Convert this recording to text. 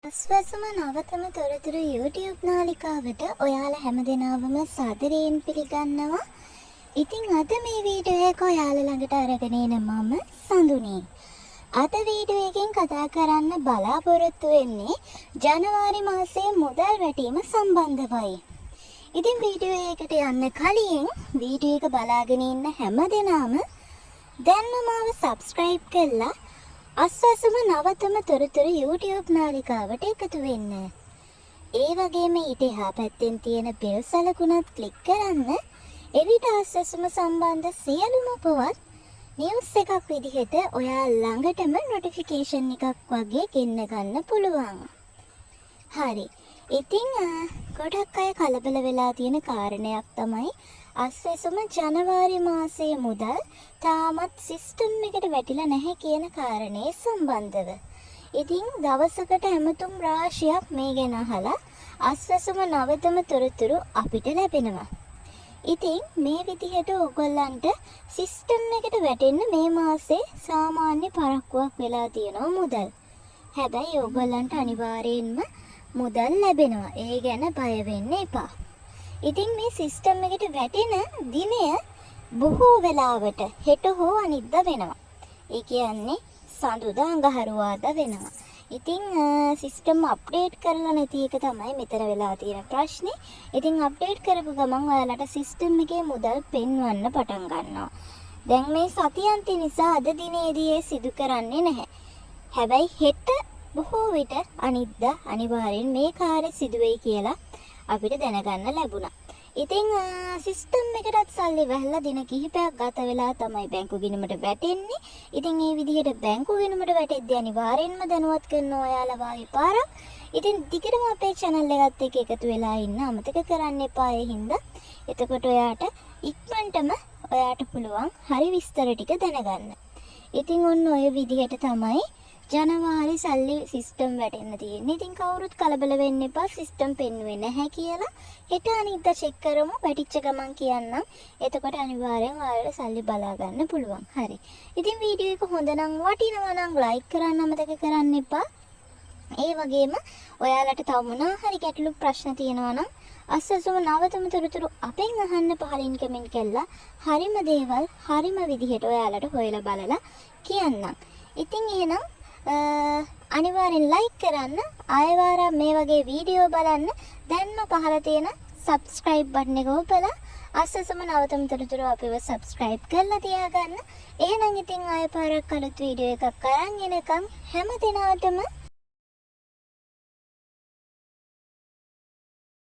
අස්වැසුම නවතම තොරතුරු YouTube නාලිකාවට ඔයාලා හැමදෙනාවම සාදරයෙන් පිළිගන්නවා. ඉතින් අද මේ වීඩියෝ එක ඔයාලා ළඟට අරගෙන එන මම සඳුනි. අද වීඩියෝ එකෙන් කතා කරන්න බලාපොරොත්තු වෙන්නේ ජනවාරි මාසයේ මුදල් වැටීම සම්බන්ධවයි. ඉතින් වීඩියෝ එකට යන්න කලින් වීඩියෝ එක බලාගෙන ඉන්න හැමදෙනාම දැන්ම මාව subscribe කරලා අස්වැසුම නවතම තොරතුරු YouTube නාලිකාවට එකතු වෙන්න. ඒ වගේම ඊට එහා පැත්තෙන් තියෙන බෙල් සලකුණත් ක්ලික් කරන්න. එවිට අස්වැසුම සම්බන්ධ සියලුම පුවත් නිවුස් එකක් විදිහට ඔයා ළඟටම නොටිෆිකේෂන් එකක් වගේ ගෙන්න ගන්න පුළුවන්. හරි. ඉතින් ගොඩක් අය කලබල වෙලා තියෙන කාරණයක් තමයි අස්වැසුම ජනවාරි මාසයේ මුදල් තාමත් සිස්ටම් එකට වැටිලා නැහැ කියන කාරණේ සම්බන්ධව. ඉතින් දවසකට ඇමතුම් රාශියක් මේ ගැන අහලා අස්වැසුම නවතම තොරතුරු අපිට ලැබෙනවා. ඉතින් මේ විදිහට ඔයගොල්ලන්ට සිස්ටම් එකට වැටෙන්න මේ මාසේ සාමාන්‍ය පරක්කුවක් වෙලා තියෙනවා මුදල්. හැබැයි ඔයගොල්ලන්ට අනිවාර්යයෙන්ම මුදල් ලැබෙනවා. ඒ ගැන බය වෙන්න එපා. ඉතින් මේ සිස්ටම් එකට වැටෙන දිනය බොහෝ වෙලාවට හෙට හෝ අනිද්දා වෙනවා. ඒ කියන්නේ සඳුදා අඟහරුවාදා වෙනවා. ඉතින් සිස්ටම් අප්ඩේට් කරලා නැති එක තමයි මෙතන වෙලා තියෙන ප්‍රශ්නේ. ඉතින් අප්ඩේට් කරපු ගමන් ඔයාලට සිස්ටම් එකේ මුදල් පෙන්වන්න පටන් ගන්නවා. දැන් මේ සතියන්ති නිසා අද දිනේදී ඒ සිදු කරන්නේ නැහැ. හැබැයි හෙට බොහෝ විට අනිද්දා අනිවාර්යෙන් මේ කාර්ය සිදු වෙයි කියලා අපිට දැනගන්න ලැබුණා. ඉතින් සිස්ටම් එකටත් සල්ලි වැහලා දින කිහිපයක් ගත වෙලා තමයි බැංකු ගිණුමට වැටෙන්නේ. ඉතින් මේ විදිහට බැංකු ගිණුමට වැටෙද්දී අනිවාර්යෙන්ම දැනුවත් කරන ඔයාලා වාගේ පාරක්. ඉතින් ටිකටම අපේ channel එකත් එක්ක එකතු වෙලා ඉන්න අමතක කරන්න එපා ඒ හින්දා. එතකොට ඔයාට ඉක්මනටම ඔයාට පුළුවන් හරි විස්තර ටික දැනගන්න. ඉතින් ඔන්න ඔය විදිහට තමයි ජනවාරි සල්ලි සිස්ටම් වැටෙන්න තියෙන්නේ. ඉතින් කවුරුත් කලබල වෙන්න එපා සිස්ටම් පෙන්වුවේ නැහැ කියලා. හෙට අනිද්දා චෙක් කරමු. වැටිච්ච ගමන් කියන්නම්. එතකොට අනිවාර්යෙන් ඔයාලට සල්ලි බලා ගන්න පුළුවන්. හරි. ඉතින් වීඩියෝ එක හොඳ නම් වටිනවා නම් ලයික් කරන්න අමතක කරන්න එපා. ඒ වගේම ඔයාලට තව මොනවා හරි ගැටලු ප්‍රශ්න තියෙනවා නම් අස්වැසුම නවතම තොරතුරු අපෙන් අහන්න පහලින් කමෙන්ට් කරලා හරිම දේවල් හරිම විදිහට ඔයාලට හොයලා බලලා කියන්නම්. ඉතින් එහෙනම් අනිවාර්යෙන් ලයික් කරන්න ආයෙවාරම් මේ වගේ වීඩියෝ බලන්න දැන්ම පහළ තියෙන subscribe button එක ඔබලා අස්වැසුම නවතම තොරතුරු අපිව subscribe කරලා තියාගන්න. එහෙනම් ඉතින් ආයෙ පාරක් අලුත් වීඩියෝ එකක් අරන් එනකම් හැම දිනාටම